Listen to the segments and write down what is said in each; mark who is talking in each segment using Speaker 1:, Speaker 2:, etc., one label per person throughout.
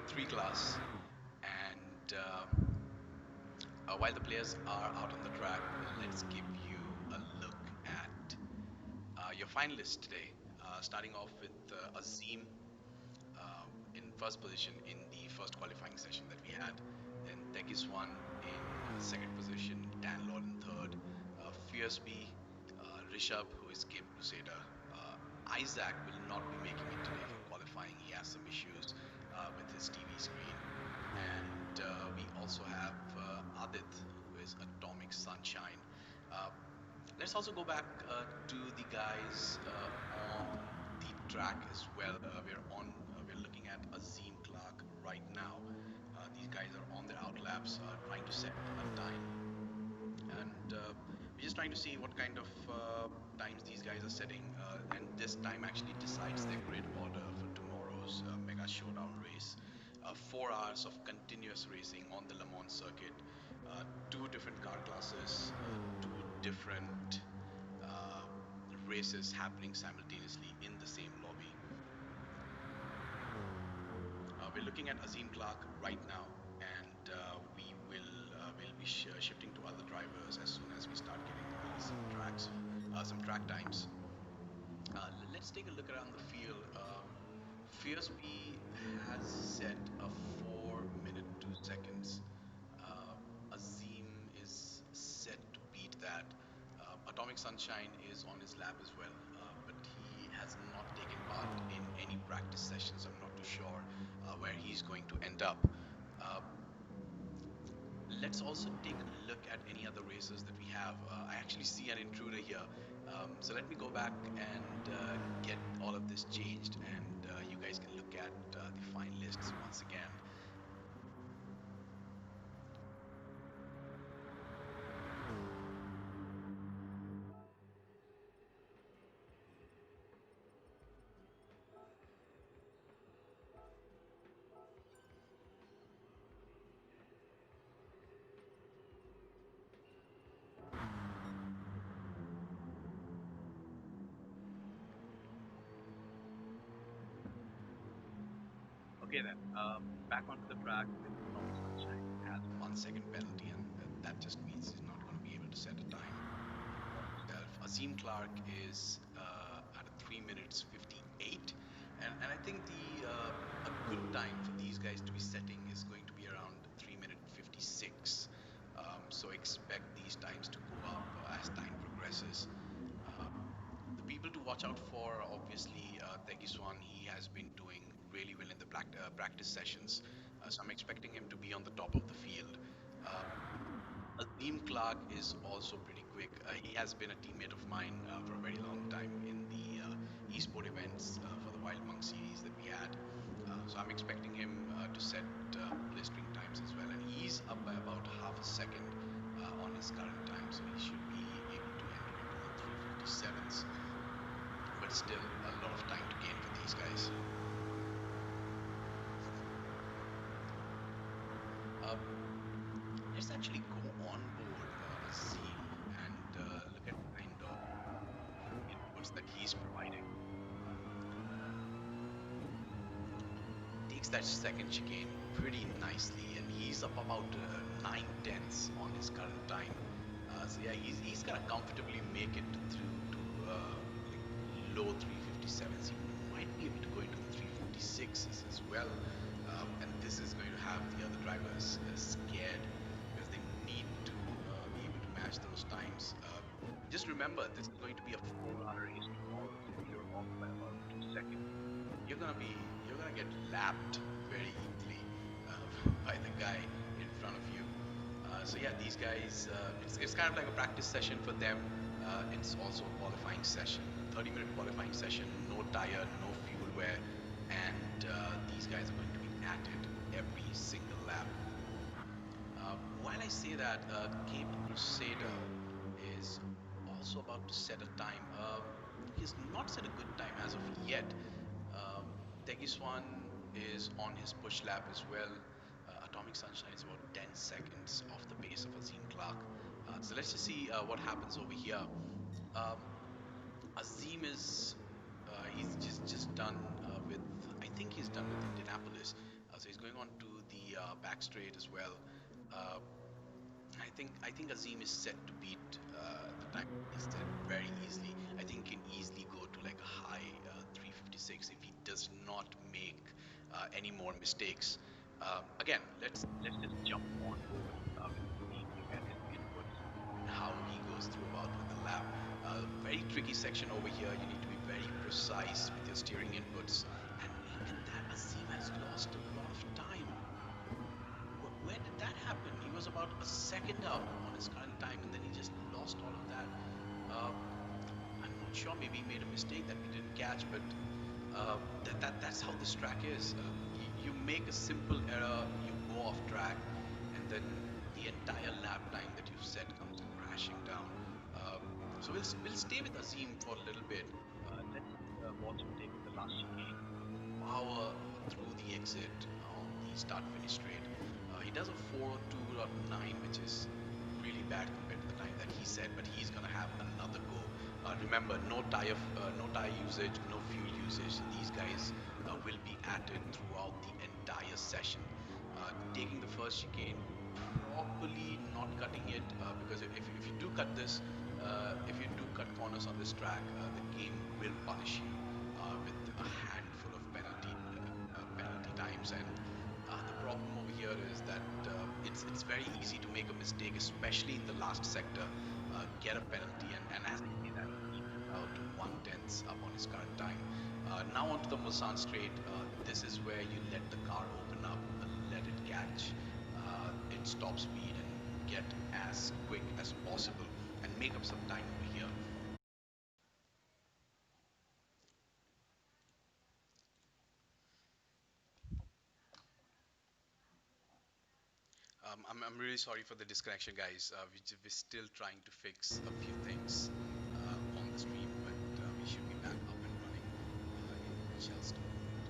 Speaker 1: Gr3 class, and while the players are out on the track, let's give you a look at your finalists today. Starting off with Azim in first position in the first qualifying session that we had. Then Tegiswan in second position, Dan Lord in third, Fierce B, Rishabh, who is Cape Crusader. Isaac will not be making it today for qualifying. He has some issues with his TV screen. And we also have Adit, who is Atomic Sunshine. Uh, let's also go back to the guys on the track as well. We're looking at Azim Clark right now. These guys are on their outlaps, trying to set a time, and we're just trying to see what kind of times these guys are setting. And this time actually decides their grid order for tomorrow's Mega Showdown race. 4 hours of continuous racing on the Le Mans circuit, two different car classes, two different uh, races happening simultaneously in the same lobby. We're looking at Azim Clark right now, and will be shifting to other drivers as soon as we start getting some track times. Let's take a look around the field. Fierce B has set a 4 minute 2 seconds. Azim is set to beat that. Atomic Sunshine is on his lap as well, but he has not taken part in any practice sessions. I'm not too sure where he's going to end up. Uh, let's also take a look at any other races that we have. I actually see an intruder here. So let me go back and get all of this changed, and you guys can look at the fine lists once again. Okay then, back onto the track with Atomic Sunshine. Has 1 second penalty, and that just means he's not going to be able to set a time himself. Azim Clark is at a 3 minutes 58, and I think a good time for these guys to be setting is going to be around 3 minute 56. So expect these times to go up as time progresses. Uh, the people to watch out for, obviously, Tegiswan. He has been doing really well in the practice sessions, so I'm expecting him to be on the top of the field. Azim Clark is also pretty quick. He has been a teammate of mine for a very long time in the esport events for the Wild Monk series that we had. So I'm expecting him to set blistering times as well, and he's up by about half a second on his current time, so he should be able to enter into the 357s. But still, a lot of time to gain for these guys. Uh, let's actually go on board Azim and look at kind of inputs that he's providing. Takes that second chicane pretty nicely, and he's up about 9 tenths on his current time. So yeah, he's gonna comfortably make it through to like low 357s. He might be able to go into the 356s as well, and this is going to have the other drivers scared because they need to be able to match those times. Just remember, this is going to be a 4 hour race tomorrow. So if you're off by about 2 seconds, you're gonna get lapped very easily by the guy in front of you. So yeah, these guys, it's kind of like a practice session for them. It's also a qualifying session, 30-minute qualifying session, no tire, no fuel wear, and these guys are going to be at it every single lap. While I say that, Cape Crusader is also about to set a time. He's not set a good time as of yet. Um, Tegiswan is on his push lap as well. Atomic Sunshine is about 10 seconds off the pace of Azim Clark. So let's just see what happens over here. Um, Azim is he's just done with I think he's done with Indianapolis. So he's going on to the back straight as well. Uh, I think Azim is set to beat the time he set very easily. I think he can easily go to like a high 356 if he does not make any more mistakes. Again, let's just jump on board. Look at his inputs and how he goes through about with the lap. Very tricky section over here. You need to be very precise with your steering inputs. And look at that, Azim has lost a lot of time. Where did that happen? He was about a second up on his current time, and then he just lost all of that. Uh, I'm not sure. Maybe he made a mistake that we didn't catch, but that's how this track is. You make a simple error, you go off track, and then the entire lap time that you've set comes crashing down. Uh, so we'll stay with Azim for a little bit. Let's watch him take the last chicane, power through the exit on the start finish straight. He does a 402.9, which is really bad compared to the time that he said, but he's gonna have another go. Remember, no tire usage, no fuel usage. These guys will be at it throughout the entire session. Taking the first chicane, properly not cutting it, because if you do cut this, if you do cut corners on this track, the game will punish you with a handful of penalty times. And the problem over here is that it's very easy to make a mistake, especially in the last sector, get a penalty, and as I say that, he is out 1/10 up on his current time. Now onto the Mulsanne straight. This is where you let the car open up, let it catch its top speed, and get as quick as possible and make up some time over here. I'm really sorry for the disconnection, guys. We're still trying to fix a few things on the stream, but we should be back up and running in just a moment.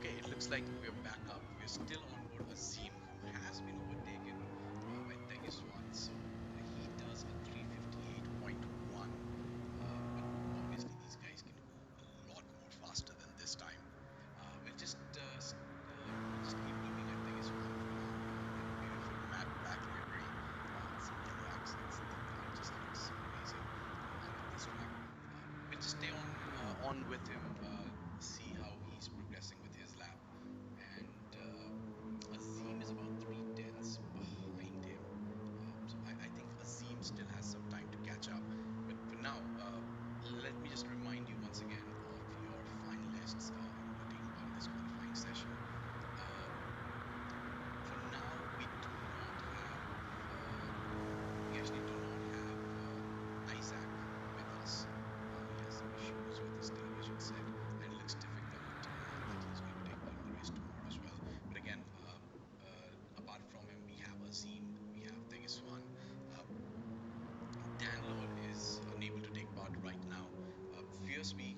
Speaker 1: Okay, it looks like we're back up. We're still on board Azim, who has been overtaken by Tegis once. So he does a 358.1. But obviously, these guys can go a lot more faster than this time. We'll just keep looking at Tegis one for now. That beautiful matte black livery, some yellow accents. The car just looks amazing on this track. We'll just stay on with him, see how he's progressing with his lap. And Azim is about 3/10 behind him. So I think Azim still has some time to catch up. But for now, let me just remind you once again of your finalists who are taking part in this qualifying session. For now, we actually do not have Isaac with us. He has some issues with his television set, and it looks difficult that he's going to take part in the race tomorrow as well. But again, apart from him, we have Azim, we have Tegiswan. Uh, Dan Lord is unable to take part right now. Fierce we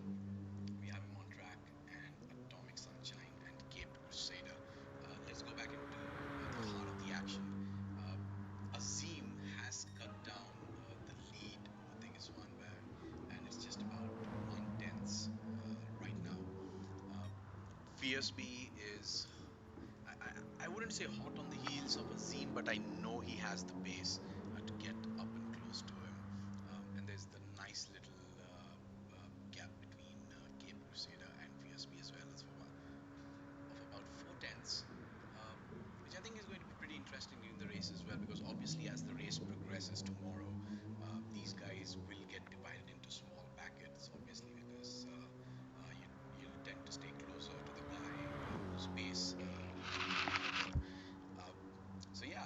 Speaker 1: have him on track, and Atomic Sunshine and Cape Crusader. Let's go back into the heart of the action. Azim has cut down the lead over Tegiswan Bear, and it's just about 1/10 right now. Uh, Fierce is, I wouldn't say hot on the heels of Azim, but I know he has the pace to get up and close to him. And there's the nice little gap between Cape Crusader and Fierce as well as of about 4/10, which I think is going to be pretty interesting during the race as well, because obviously as the race progresses tomorrow, these guys will get divided into small packets, obviously, because you tend to stay closer to the guy race. Uh, so yeah,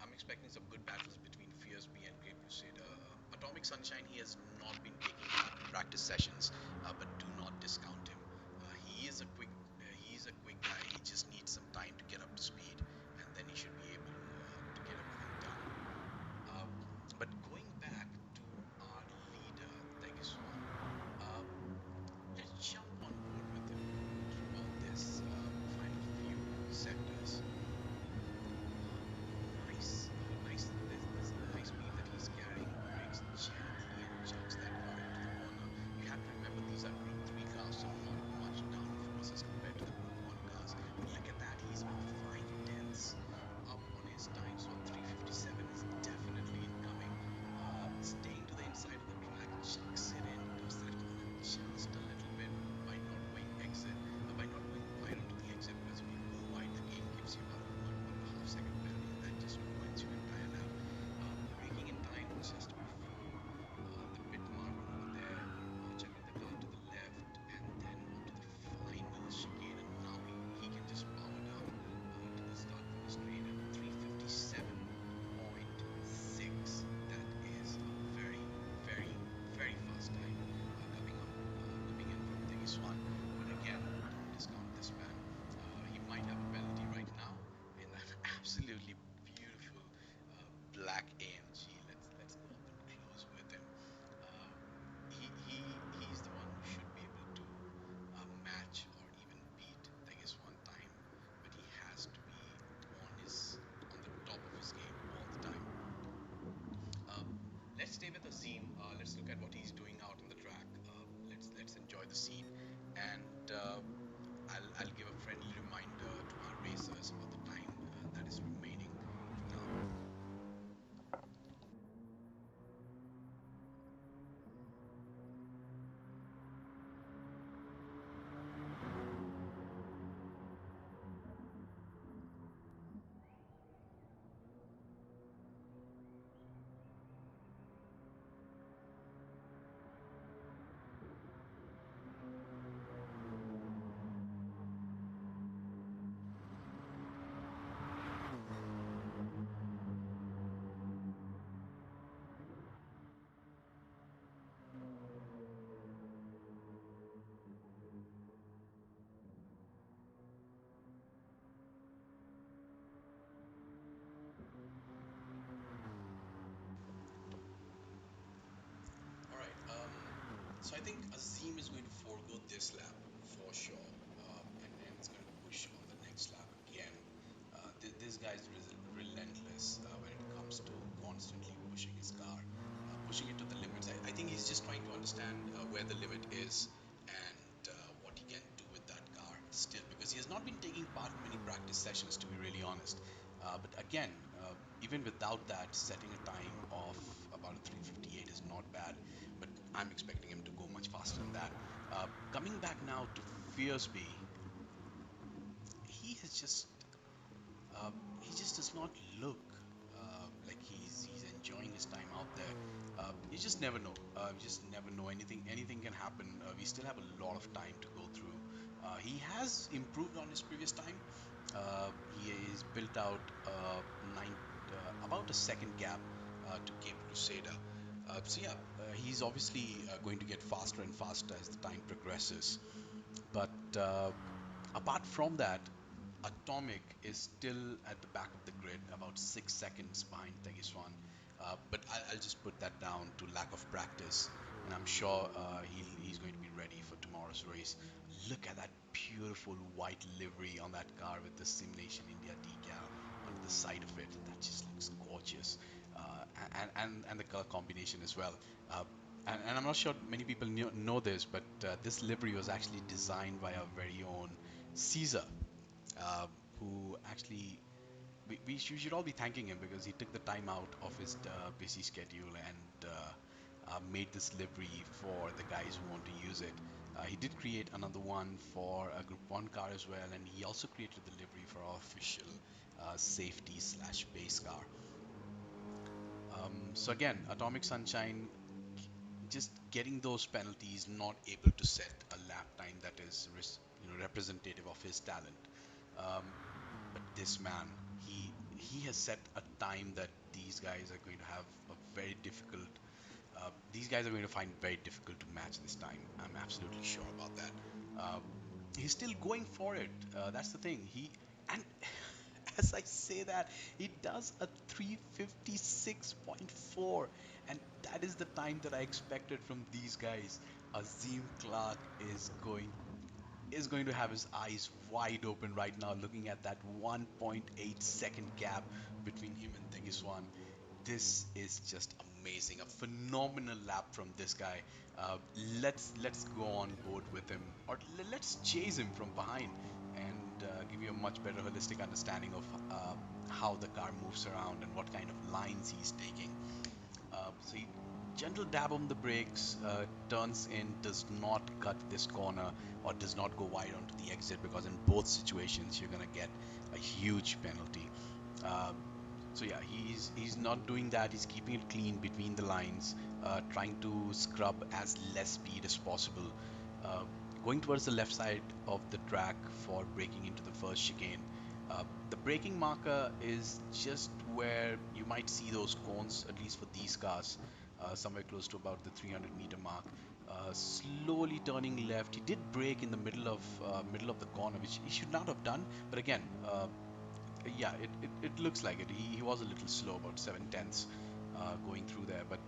Speaker 1: I'm expecting some good battles between Fiersby and Grape Crusader. Atomic Sunshine, he has not been taking part in practice sessions, but do not discount him. He is a quick guy. He just needs some time to get up to speed, and then he should be able to get everything done. Uh, but going back to our leader, Tegiswan, uh, let's jump on board with him throughout this final few sectors. Nice. There's a high speed that he's carrying. Breaks gently and chucks that car into the corner. You have to remember these are Group 3 cars, so not much downforce as compared to the Group 1 cars. But look at that, he's about 5 tenths up on his time, so 357 is definitely incoming. Staying to the inside of the track, chucks it in, does that corner just a little bit by not going exit, by not going wide onto the exit, because if you go wide, the game gives you about a 1.5 second penalty, and that just ruins your entire lap. Braking in time just before the pit marker over there, chucking the car to the left, and then onto the final chicane, and now he can just power down to the start finish straight at 357.6. That is a very, very, very fast time coming in from Tegiswan. But again, don't discount this man. He might have a penalty right now in that absolutely beautiful black AMG. Let's go up and close with him. Uh, he's the one who should be able to match or even beat Tegiswan time, but he has to be on the top of his game all the time. Uh, let's stay with Azim. Let's look at what he's doing out on the track. Let's enjoy the scene, and I'll give a friendly reminder to our racers about the time that is remaining from now. All right. So I think Azim is going to forego this lap for sure, and it's going to push on the next lap again. This guy's relentless when it comes to constantly pushing his car, pushing it to the limits. I think he's just trying to understand where the limit is and what he can do with that car still, because he has not been taking part in many practice sessions, to be really honest. But again, even without that, setting a time of about a 358 is not bad, but I'm expecting him to go much faster than that. Coming back now to Fiersby, he has just uh, he just does not look like he's enjoying his time out there. You just never know. You just never know. Anything can happen. We still have a lot of time to go through. He has improved on his previous time. He is built out about a second gap to Cape Crusader. So yeah, he's obviously going to get faster and faster as the time progresses. But apart from that, Atomic is still at the back of the grid, about 6 seconds behind Tegiswan. But I'll just put that down to lack of practice, and I'm sure he's going to be ready for tomorrow's race. Look at that beautiful white livery on that car with the Simulation India decal onto the side of it. That just looks gorgeous, and the color combination as well. Uh, and I'm not sure many people know this, but this livery was actually designed by our very own Caesar, uh, who actually we should all be thanking him because he took the time out of his busy schedule and made this livery for the guys who want to use it. He did create another one for a Group 1 car as well, and he also created the livery for our official safety slash base car. So again, Atomic Sunshine just getting those penalties, not able to set a lap time that is representative of his talent. Um, but this man, he has set a time that these guys are going to have a very difficult. These guys are going to find very difficult to match this time. I'm absolutely sure about that. Uh, he's still going for it. That's the thing. And as I say that, he does a 356.4, and that is the time that I expected from these guys. Azim Clark is going to have his eyes wide open right now, looking at that 1.8 second gap between him and Tegiswan. This is just amazing, a phenomenal lap from this guy. Uh, let's go on board with him, or let's chase him from behind and give you a much better holistic understanding of how the car moves around and what kind of lines he's taking. So he gentle dab on the brakes, turns in, does not cut this corner or does not go wide onto the exit, because in both situations you're gonna get a huge penalty. Uh, so yeah, he's not doing that. He's keeping it clean between the lines, trying to scrub as less speed as possible. Uh, Going towards the left side of the track for breaking into the first chicane. The braking marker is just where you might see those cones, at least for these cars, somewhere close to about the 300-meter mark. Slowly turning left. He did brake in the middle of the corner, which he should not have done. But again, yeah, it looks like it. He was a little slow, about 7 tenths going through there, but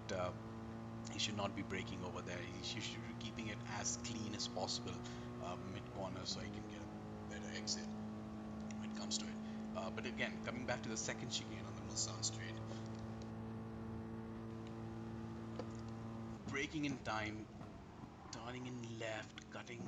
Speaker 1: he should not be braking over there. He should be keeping it as clean as possible mid corner, so he can get a better exit when it comes to it. But again, coming back to the second chicane on the Mulsanne straight, braking in time, turning in left, cutting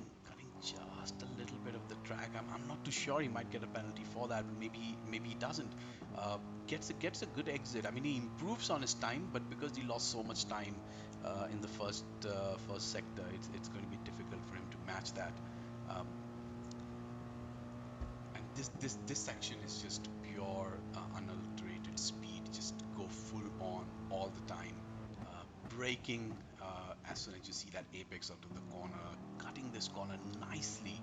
Speaker 1: just a little bit of the track. I'm not too sure. He might get a penalty for that, but maybe he doesn't. Uh, gets a good exit. I mean, he improves on his time, but because he lost so much time in the first sector, it's going to be difficult for him to match that. Um, and this section is just pure unadulterated speed. Just go full on all the time. Braking as soon as you see that apex onto the corner, cutting this corner nicely.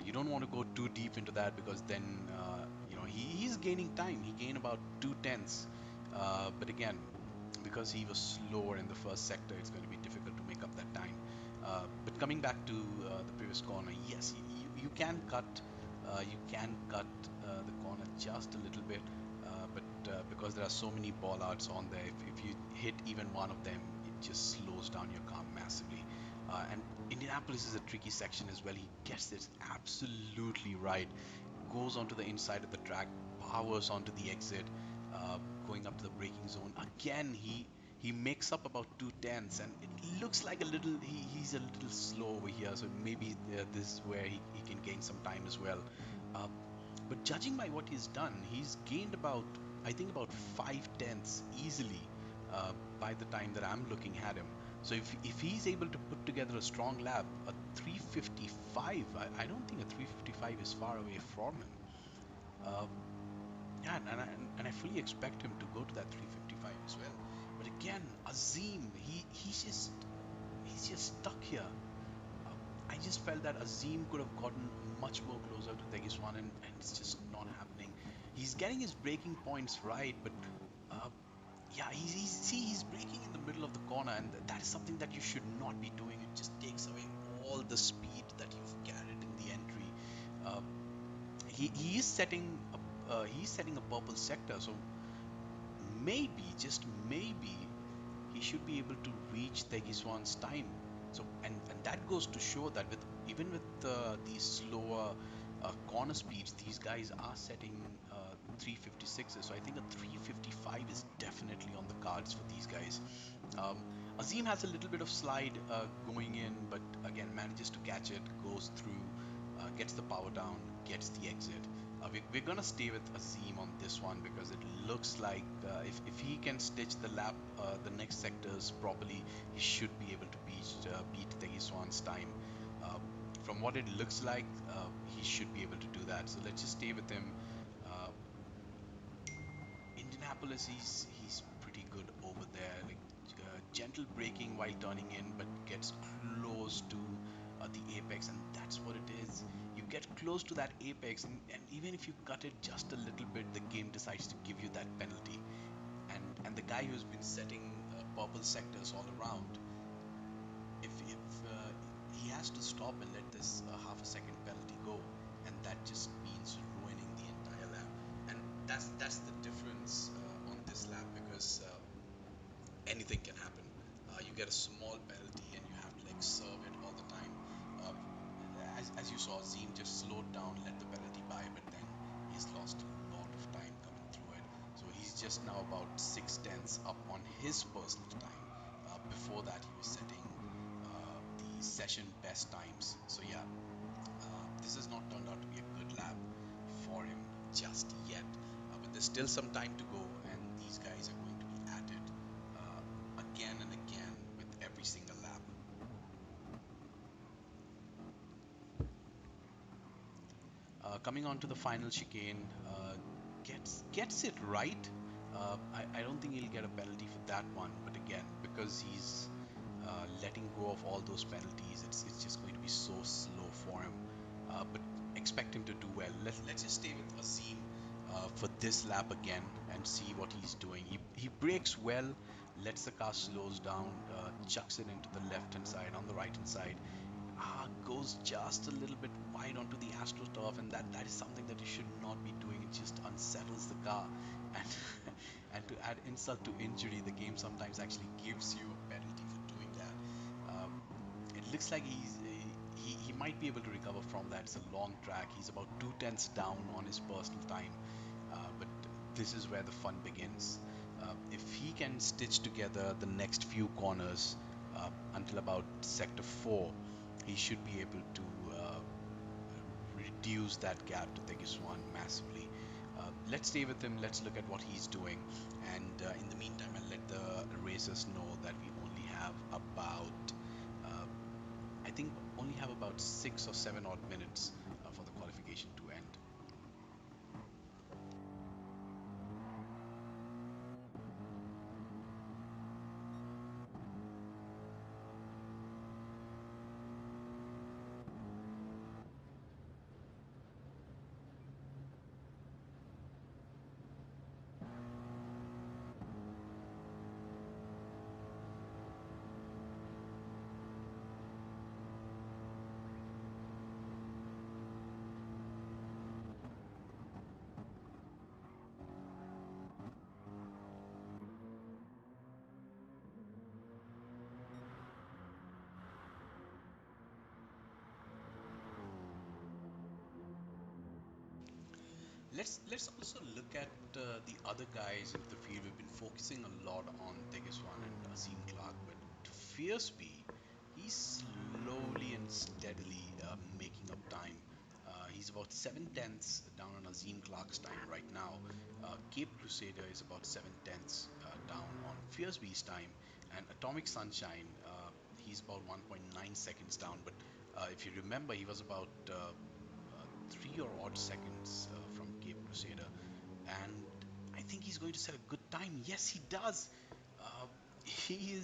Speaker 1: You don't want to go too deep into that, because then he's gaining time. He gained about 2 tenths, but again, because he was slower in the first sector, it's going to be difficult to make up that time. But coming back to the previous corner, yes, you can cut the corner just a little bit, but because there are so many ball outs on there, if you hit even one of them, it just slows down your car massively. And Indianapolis is a tricky section as well. He gets this absolutely right, goes onto the inside of the track, powers onto the exit, uh, going up to the braking zone. Again, he makes up about 2 tenths, and it looks like he's a little slow over here. So maybe this is where he can gain some time as well. Uh, but judging by what he's done, he's gained about, I think, about 5 tenths easily by the time that I'm looking at him. So if he's able to put together a strong lap, a 355, I don't think a 355 is far away from him. Uh, yeah, and I fully expect him to go to that 355 as well. But again, Azim, he's just stuck here. I just felt that Azim could have gotten much more closer to Tegiswan, and it's just not happening. He's getting his braking points right, but uh, yeah, he's braking in the middle of the corner, and that is something that you should not be doing. It just takes away all the speed that you've carried in the entry. Uh, he's setting a purple sector, so maybe, just maybe, he should be able to reach Tegiswan's time. So, and that goes to show that with even with these slower corner speeds, these guys are setting 356s. So I think a 355 is definitely on the cards for these guys. Um, Azim has a little bit of slide going in, but again manages to catch it, goes through, gets the power down, gets the exit. We're gonna stay with Azim on this one, because it looks like if he can stitch the lap, the next sectors properly, he should be able to beat Tegiswan's time. Uh, from what it looks like, he should be able to do that. So let's just stay with him. Uh, Indianapolis, he's pretty good over there. Like gentle braking while turning in, but gets close to the apex, and that's what it is. You get close to that apex, and even if you cut it just a little bit, the game decides to give you that penalty. And the guy who's been setting purple sectors all around, if he has to stop and let this half a second penalty go, and that just means ruining the entire lap. And that's the difference on this lap, because anything can happen. You get a small penalty and you have to like serve it all the time. Uh, as you saw, Zine just slowed down, let the penalty by, but then he's lost a lot of time coming through it. So he's just now about 6 tenths up on his personal time. Before that, he was setting the session best times. So yeah, this has not turned out to be a good lap for him just yet. But there's still some time to go, and these guys are going to be at it again and again with every single lap. Coming on to the final chicane, gets it right. I don't think he'll get a penalty for that one, but again, because he's letting go of all those penalties, it's just going to be so slow for him. But expect him to do well. Let's just stay with Azim for this lap again and see what he's doing. He brakes well, lets the car slows down, chucks it into the left hand side, on the right hand side, goes just a little bit wide onto the AstroTurf, and that is something that you should not be doing. It just unsettles the car, and and to add insult to injury, the game sometimes actually gives you a penalty for doing that. It looks like he might be able to recover from that. It's a long track. He's about 2 tenths down on his personal time, but this is where the fun begins. If he can stitch together the next few corners until about sector 4, he should be able to reduce that gap to Tegiswan massively. Let's stay with him. Let's look at what he's doing. And in the meantime, I'll let the racers know that we only have about, uh, I think, only have about 6 or 7 odd minutes for the qualification to end. Let's also look at the other guys in the field. We've been focusing a lot on Tegeswan and Azim Clark, but Fierceby, he's slowly and steadily making up time. He's about 7 tenths down on Azim Clark's time right now. Cape Crusader is about 7 tenths down on Fierceby's time, and Atomic Sunshine, he's about 1.9 seconds down. But if you remember, he was about 3 or odd seconds from Cape Crusader, and I think he's going to set a good time. Yes, he does. Uh, he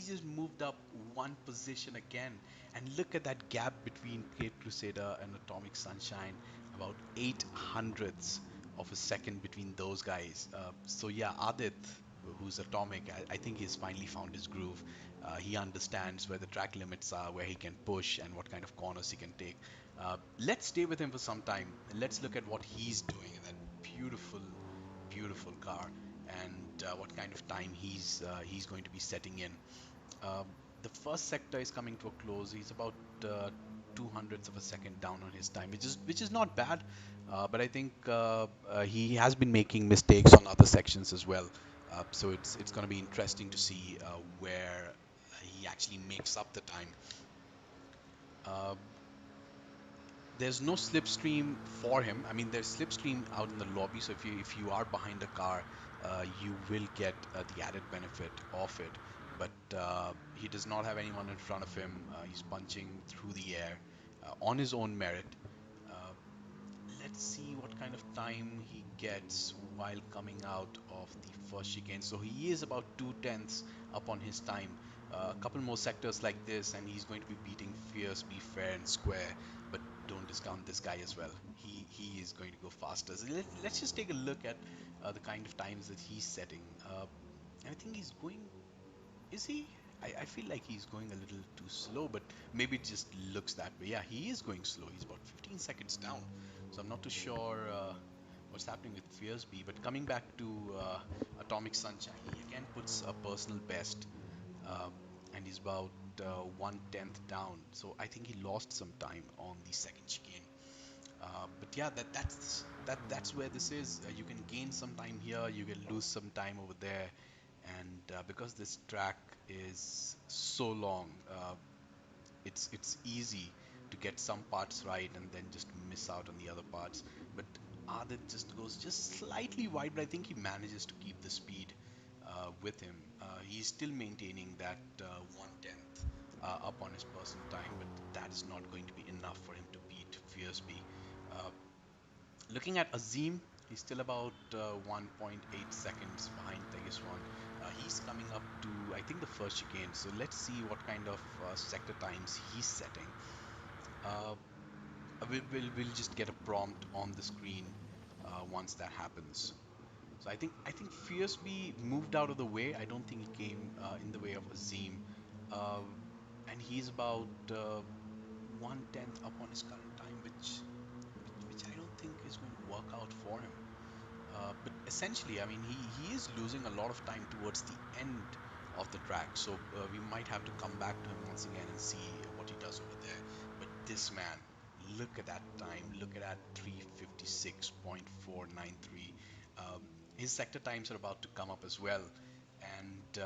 Speaker 1: just moved up one position again, and look at that gap between Cape Crusader and Atomic Sunshine, about 8 hundredths of a second between those guys. So yeah, Adit, who's Atomic, I think he's finally found his groove. He understands where the track limits are, where he can push, and what kind of corners he can take. Let's stay with him for some time. Let's look at what he's doing in that beautiful, beautiful car, and what kind of time he's going to be setting in. Um, the first sector is coming to a close. He's about 2 hundredths of a second down on his time, which is not bad. But I think he has been making mistakes on other sections as well. So it's going to be interesting to see where he actually makes up the time. Uh, there's no slipstream for him. I mean, there's slipstream out in the lobby, so if you are behind a car, you will get the added benefit of it. But he does not have anyone in front of him. He's punching through the air on his own merit. Uh, let's see what kind of time he gets while coming out of the first chicane. So he is about 2 tenths up on his time. A couple more sectors like this, and he's going to be beating Fierce, Be Fair, and Square. But don't
Speaker 2: discount this guy as well. He is going to go faster. So let's just take a look at the kind of times that he's setting. I think he's going. Is he? I feel like he's going a little too slow, but maybe it just looks that way. Yeah, he is going slow. He's about 15 seconds down. So I'm not too sure what's happening with Fiersby. But coming back to Atomic Sunshine, he again puts a personal best, uh, and he's about 1/10 down. So I think he lost some time on the second chicane. But yeah, that's where this is. You can gain some time here, you can lose some time over there, and because this track is so long, it's easy to get some parts right and then just miss out on the other parts. But Adit just goes just slightly wide, but I think he manages to keep the speed with him. He's still maintaining that 1/10 up on his personal time, but that is not going to be enough for him to beat Fiersby. Uh, Looking at Azim, he's still about 1.8 seconds behind Tegiswan. He's coming up to, I think, the first chicane. So let's see what kind of sector times he's setting. Uh, we'll just get a prompt on the screen once that happens. So I think Fierceby moved out of the way. I don't think he came in the way of Azim, uh, and he's about 1/10 up on his current time, which I don't think is going to work out for him. But essentially, I mean, he is losing a lot of time towards the end of the track, so we might have to come back to him once again and see what he does over there. But this man, look at that time, look at that 356.493. His sector times are about to come up as well, and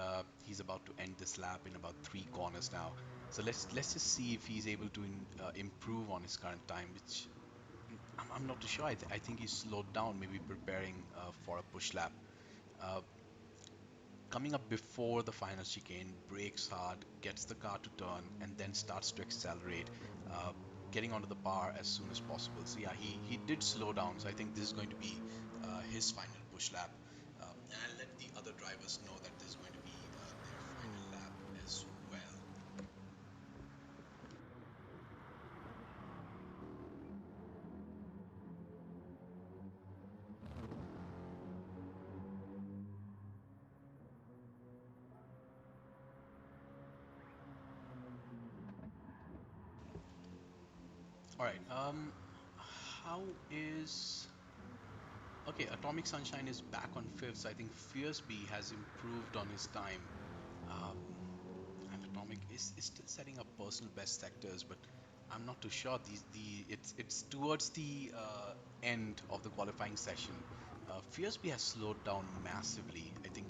Speaker 2: he's about to end this lap in about 3 corners now. So let's just see if he's able to improve on his current time, which I'm not too sure. I think he's slowed down, maybe preparing for a push lap. Uh, Coming up before the final chicane, brakes hard, gets the car to turn, and then starts to accelerate, uh, getting onto the bar as soon as possible. So yeah, he did slow down. So I think this is going to be his final push lap. And I'll let the other drivers know that this is going to be their final lap as well. All right. How is Okay, Atomic Sunshine is back on fifth. So I think Fierceby has improved on his time. Um, and Atomic is still setting up personal best sectors, but I'm not too sure. It's towards the end of the qualifying session. Fierceby has slowed down massively. I think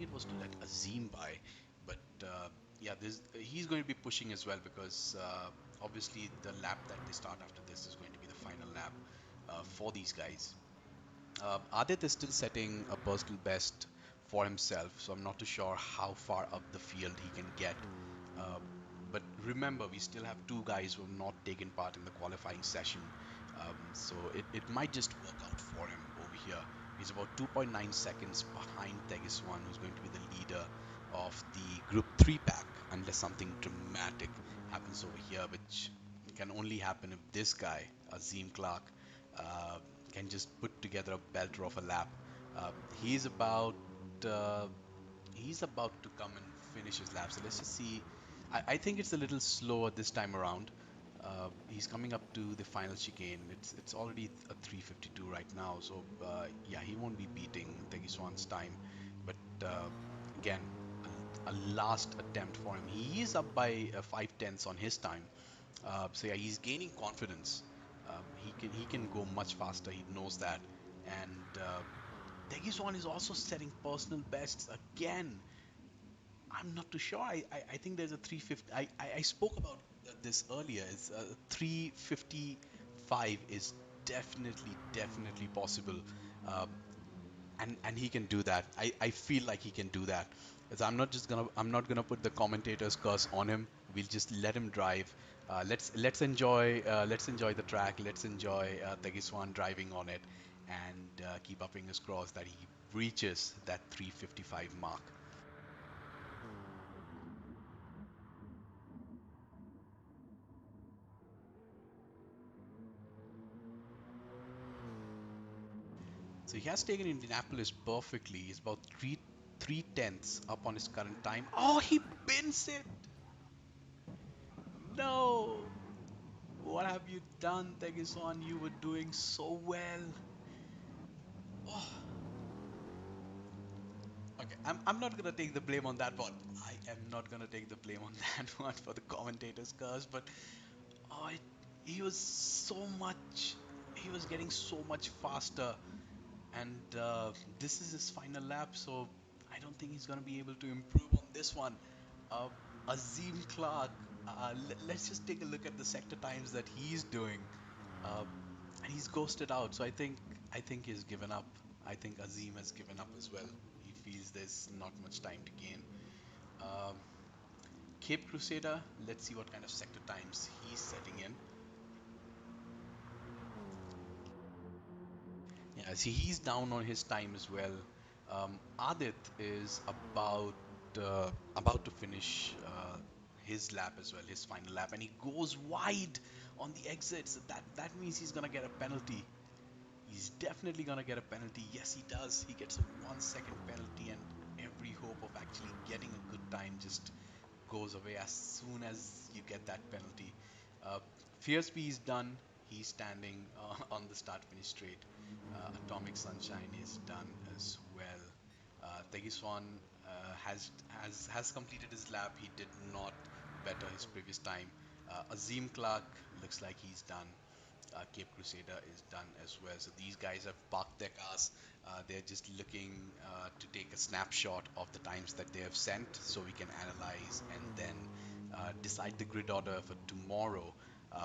Speaker 2: it was to let Azim by, but yeah, he's going to be pushing as well because obviously the lap that they start after this is going to be the final lap for these guys. Adit is still setting a personal best for himself, so I'm not too sure how far up the field he can get. Uh, but remember, we still have two guys who have not taken part in the qualifying session, so it might just work out for him over here. He's about 2.9 seconds behind Tegiswan, who's going to be the leader of the Group 3 pack, unless something dramatic happens over here, which can only happen if this guy, Azim Clark, uh, can just put together a belter of a lap. He's about uh, he's about to come and finish his lap. So let's just see. I think it's a little slower this time around. He's coming up to the final chicane. It's already a 3:52 right now. So yeah, he won't be beating Tegiswan's time. But again, a last attempt for him. He is up by 5/10 on his time. So yeah, he's gaining confidence. He can go much faster. He knows that, and Tegiswan is also setting personal bests again. I'm not too sure. I think there's a 350. I spoke about this earlier. It's 355 is definitely possible. Um, and he can do that. I feel like he can do that. As I'm not gonna put the commentator's curse on him. We'll just let him drive. Let's enjoy the track. Let's enjoy Tegiswan driving on it, and keep our fingers crossed that he reaches that 355 mark. So he has taken Indianapolis perfectly. He's about three tenths up on his current time. Oh, he bins it. No. What have you done, Teguson? You were doing so well. Oh, okay. I'm not gonna take the blame on that one. I am not gonna take the blame on that one for the commentator's curse, but oh, he was so much. He was getting so much faster, and this is his final lap, so I don't think he's gonna be able to improve on this one. Uh, Azim Clark. Let's just take a look at the sector times that he's doing. Uh, and he's ghosted out. So I think he's given up. I think Azim has given up as well. He feels there's not much time to gain. Um, Cape Crusader, let's see what kind of sector times he's setting in. Yeah, see, he's down on his time as well. Adit is about to finish his lap as well, his final lap, and he goes wide on the exits. That means he's gonna get a penalty. He's definitely gonna get a penalty. Yes, he does. He gets a 1 second penalty, and every hope of actually getting a good time just goes away as soon as you get that penalty. Uh, Fierceby is done. He's standing on the start finish straight. Atomic Sunshine is done as well. Tegiswan has completed his lap. He did not better his previous time. Azim Clark looks like he's done. Cape Crusader is done as well. So these guys have parked their cars. They're just looking to take a snapshot of the times that they have sent so we can analyze and then decide the grid order for tomorrow.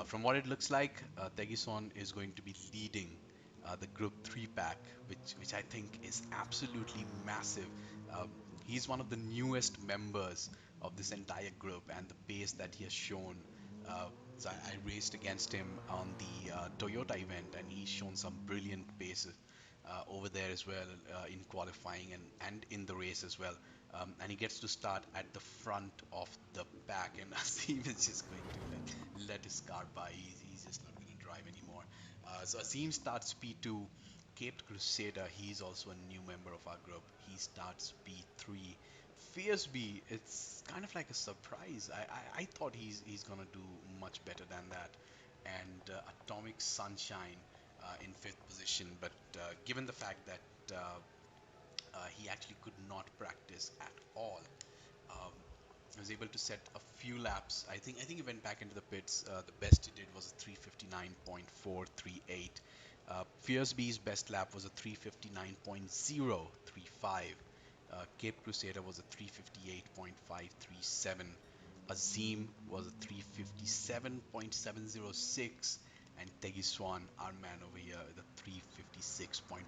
Speaker 2: From what it looks like, Tegison is going to be leading the Group 3 pack, which I think is absolutely massive. Um, he's one of the newest members of this entire group, and the pace that he has shown uh, so I raced against him on the Toyota event, and he's shown some brilliant paces over there as well in qualifying and in the race as well. And he gets to start at the front of the pack, and Asim is just going to let his car by. He's just not going to drive anymore. So Asim starts P2. Caped Crusader, he's also a new member of our group. He starts P3. Fierceby, it's kind of like a surprise. I thought he's gonna do much better than that. And Atomic Sunshine in fifth position, but given the fact that he actually could not practice at all, um, I was able to set a few laps. I think he went back into the pits. The best he did was a 359.438. Fierceby's best lap was a 359.035. Cape Crusader was a 358.537. Azim was a 357.706. And Tegiswan, our man over here, the 356.493.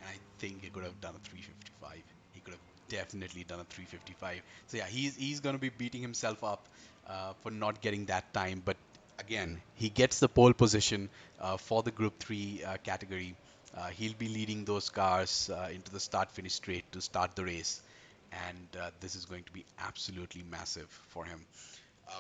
Speaker 2: And I think he could have done a 355. He could have definitely done a 355. So yeah, he's going to be beating himself up for not getting that time. But again, he gets the pole position for the Group 3 category. He'll be leading those cars into the start finish straight to start the race. And this is going to be absolutely massive for him.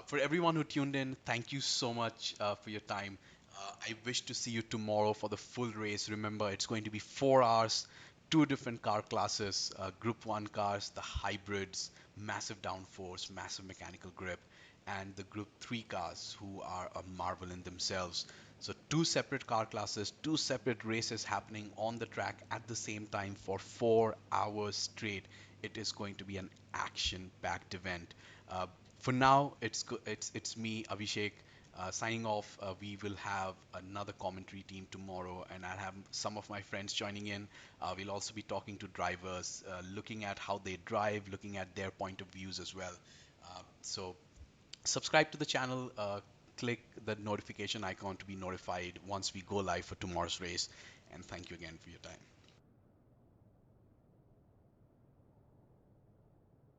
Speaker 2: For everyone who tuned in, thank you so much for your time. I wish to see you tomorrow for the full race. Remember, it's going to be 4 hours, two different car classes, Group 1 cars, the hybrids, massive downforce, massive mechanical grip, and the Group 3 cars, who are a marvel in themselves. So, two separate car classes, two separate races happening on the track at the same time for 4 hours straight. It is going to be an action-packed event. Uh, for now, it's me, Abhishek, signing off. We will have another commentary team tomorrow, and I'll have some of my friends joining in. We'll also be talking to drivers, looking at how they drive, looking at their point of views as well. So subscribe to the channel. Click the notification icon to be notified once we go live for tomorrow's race. And thank you again for your time.